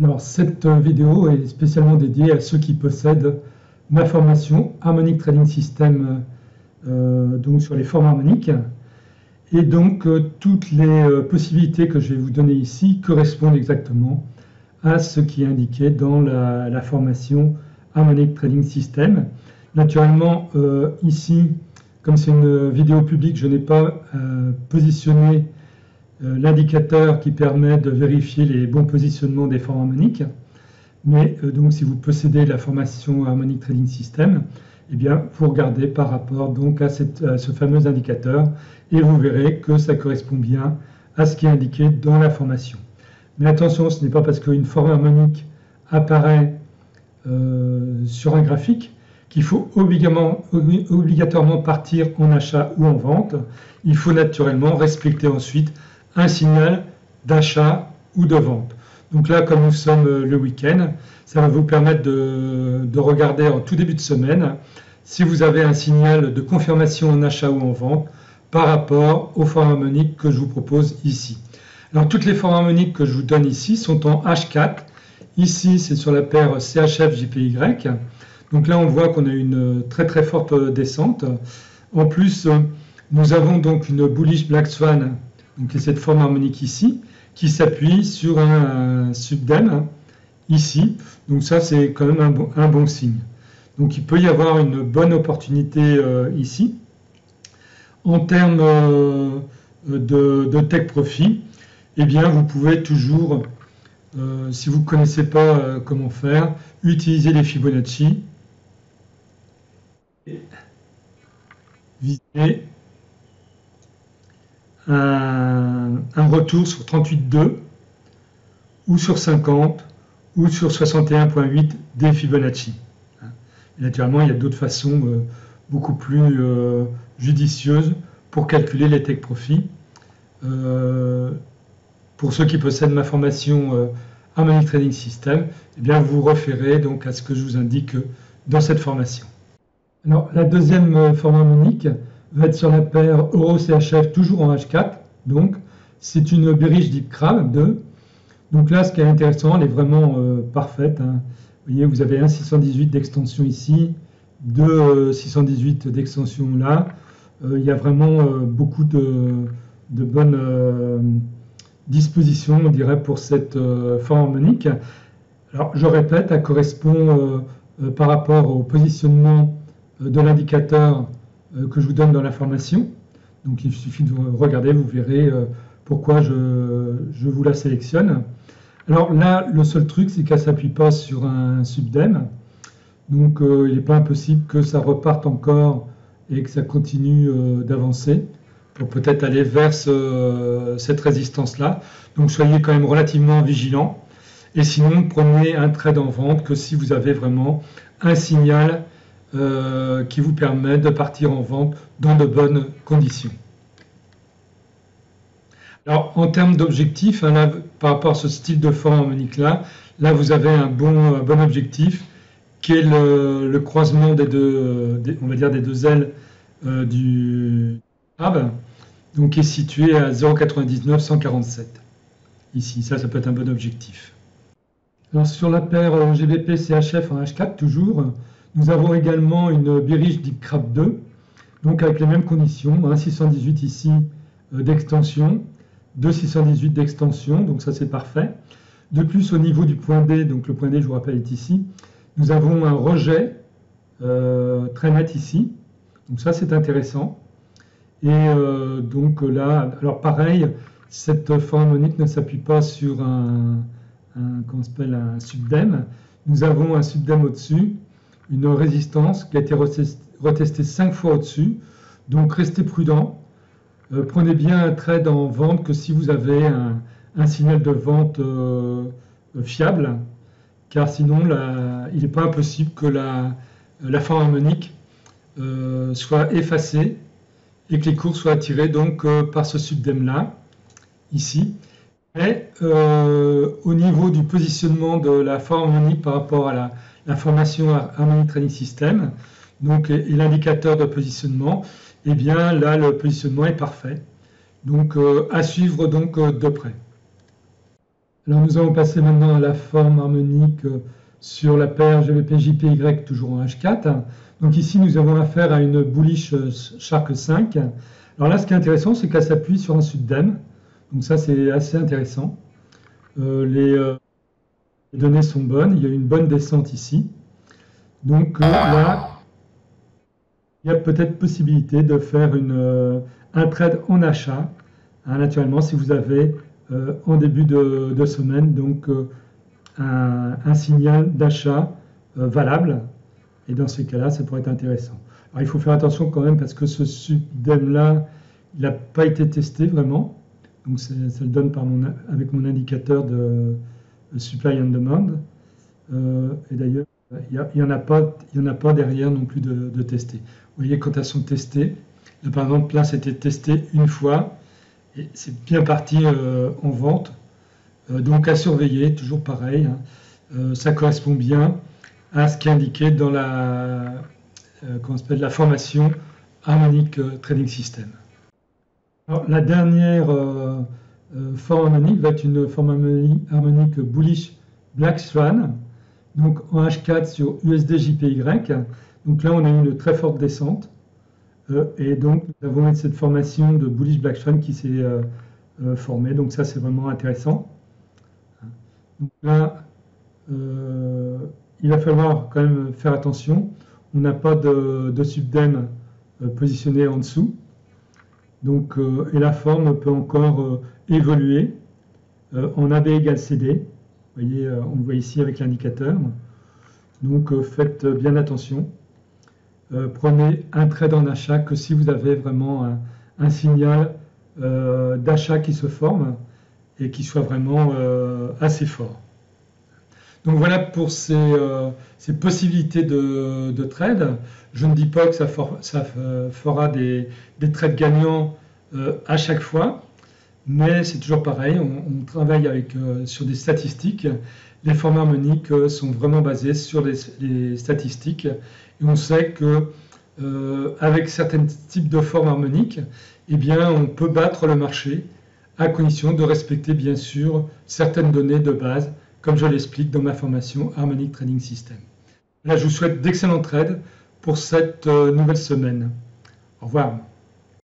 Alors, cette vidéo est spécialement dédiée à ceux qui possèdent ma formation Harmonic Trading System donc sur les formes harmoniques. Et donc, toutes les possibilités que je vais vous donner ici correspondent exactement à ce qui est indiqué dans la formation Harmonic Trading System. Naturellement, ici, comme c'est une vidéo publique, je n'ai pas positionné l'indicateur qui permet de vérifier les bons positionnements des formes harmoniques. Mais donc, si vous possédez la formation Harmonic Trading System, eh bien, vous regardez par rapport donc à ce fameux indicateur et vous verrez que ça correspond bien à ce qui est indiqué dans la formation. Mais attention, ce n'est pas parce qu'une forme harmonique apparaît sur un graphique qu'il faut obligatoirement partir en achat ou en vente. Il faut naturellement respecter ensuite un signal d'achat ou de vente. Donc là, comme nous sommes le week-end, ça va vous permettre de regarder en tout début de semaine si vous avez un signal de confirmation en achat ou en vente par rapport aux formes harmoniques que je vous propose ici. Alors toutes les formes harmoniques que je vous donne ici sont en H4. Ici, c'est sur la paire CHF-JPY. Donc là, on voit qu'on a une très très forte descente. En plus, nous avons donc une bullish Black Swan, donc cette forme harmonique ici, qui s'appuie sur un subdem ici. Donc ça, c'est quand même un bon signe. Donc il peut y avoir une bonne opportunité ici. En termes de take profit, eh bien, vous pouvez toujours, si vous ne connaissez pas comment faire, utiliser les Fibonacci et viser un retour sur 38,2 ou sur 50 ou sur 61,8 des Fibonacci. Et naturellement, il y a d'autres façons beaucoup plus judicieuses pour calculer les take profits. Pour ceux qui possèdent ma formation Harmonic Trading System, eh bien, vous référez donc à ce que je vous indique dans cette formation. Alors, la deuxième forme harmonique va être sur la paire Euro-CHF, toujours en H4. Donc, c'est une Bearish Deep Crab 2. Donc là, ce qui est intéressant, elle est vraiment parfaite. Hein. Vous voyez, vous avez un 618 d'extension ici, deux 618 d'extension là. Il y a vraiment beaucoup de bonnes dispositions, on dirait, pour cette forme harmonique. Alors, je répète, elle correspond par rapport au positionnement de l'indicateur que je vous donne dans l'information. Donc, il suffit de regarder, vous verrez pourquoi je vous la sélectionne. Alors là, le seul truc, c'est qu'elle ne s'appuie pas sur un subdem. Donc, il n'est pas impossible que ça reparte encore et que ça continue d'avancer pour peut-être aller vers cette résistance-là. Donc, soyez quand même relativement vigilants. Et sinon, prenez un trade en vente que si vous avez vraiment un signal qui vous permet de partir en vente dans de bonnes conditions. Alors, en termes d'objectifs, hein, par rapport à ce style de forme harmonique-là, là, vous avez un bon objectif qui est le croisement des deux, on va dire des deux ailes du crabe, donc qui est situé à 0,99 147. Ici, ça peut être un bon objectif. Alors, sur la paire GBP-CHF en H4, toujours, nous avons également une Bearish Deep Crab 2, donc avec les mêmes conditions, hein, 618 ici d'extension, 2,618 d'extension, donc ça c'est parfait. De plus, au niveau du point D, donc le point D, je vous rappelle, est ici, nous avons un rejet très net ici, donc ça c'est intéressant. Et donc là, alors pareil, cette forme harmonique ne s'appuie pas sur un subdem. Nous avons un subdem au-dessus, une résistance qui a été retestée 5 fois au-dessus, donc restez prudent. Prenez bien un trade en vente que si vous avez un signal de vente fiable, car sinon il n'est pas impossible que la forme harmonique soit effacée et que les cours soient attirés donc par ce subdem là, ici. Et au niveau du positionnement de la forme harmonique par rapport à la formation Harmonic Trading System, donc, et l'indicateur de positionnement, eh bien là le positionnement est parfait. Donc à suivre donc de près. Alors nous allons passer maintenant à la forme harmonique sur la paire GBP-JPY toujours en H4. Donc ici nous avons affaire à une bullish Shark 5. Alors là ce qui est intéressant c'est qu'elle s'appuie sur un subdem. Donc ça c'est assez intéressant. Les données sont bonnes, il y a une bonne descente ici. Donc là il y a peut-être possibilité de faire un trade en achat. Naturellement si vous avez en début de semaine, donc un signal d'achat valable. Et dans ces cas-là, ça pourrait être intéressant. Alors il faut faire attention quand même parce que ce subdem-là, il n'a pas été testé vraiment. Donc ça le donne avec mon indicateur de supply and demand. Et d'ailleurs, il n'y en a pas derrière non plus de testé. Vous voyez, quand elles sont testées, là, par exemple, là, c'était testé une fois. Et c'est bien parti en vente. Donc à surveiller, toujours pareil. Ça correspond bien à ce qui est indiqué dans la formation Harmonic Trading System. Alors, la dernière forme harmonique va être une forme harmonique bullish Black Swan, donc en H4 sur USD JPY. Donc là, on a eu une très forte descente. Et donc, nous avons cette formation de bullish Black Swan qui s'est formée. Donc ça, c'est vraiment intéressant. Donc là, il va falloir quand même faire attention. On n'a pas de subdem positionné en dessous. Donc, et la forme peut encore évoluer en AB égale CD. Vous voyez, on le voit ici avec l'indicateur. Donc, faites bien attention. Prenez un trade en achat que si vous avez vraiment un signal d'achat qui se forme et qui soit vraiment assez fort. Donc voilà pour ces possibilités de trade. Je ne dis pas que ça fera des trades gagnants à chaque fois, mais c'est toujours pareil, on travaille sur des statistiques. Les formes harmoniques sont vraiment basées sur les statistiques et on sait que avec certains types de formes harmoniques, eh bien, on peut battre le marché à condition de respecter bien sûr certaines données de base, comme je l'explique dans ma formation Harmonic Trading System. Là, je vous souhaite d'excellents trades pour cette nouvelle semaine. Au revoir.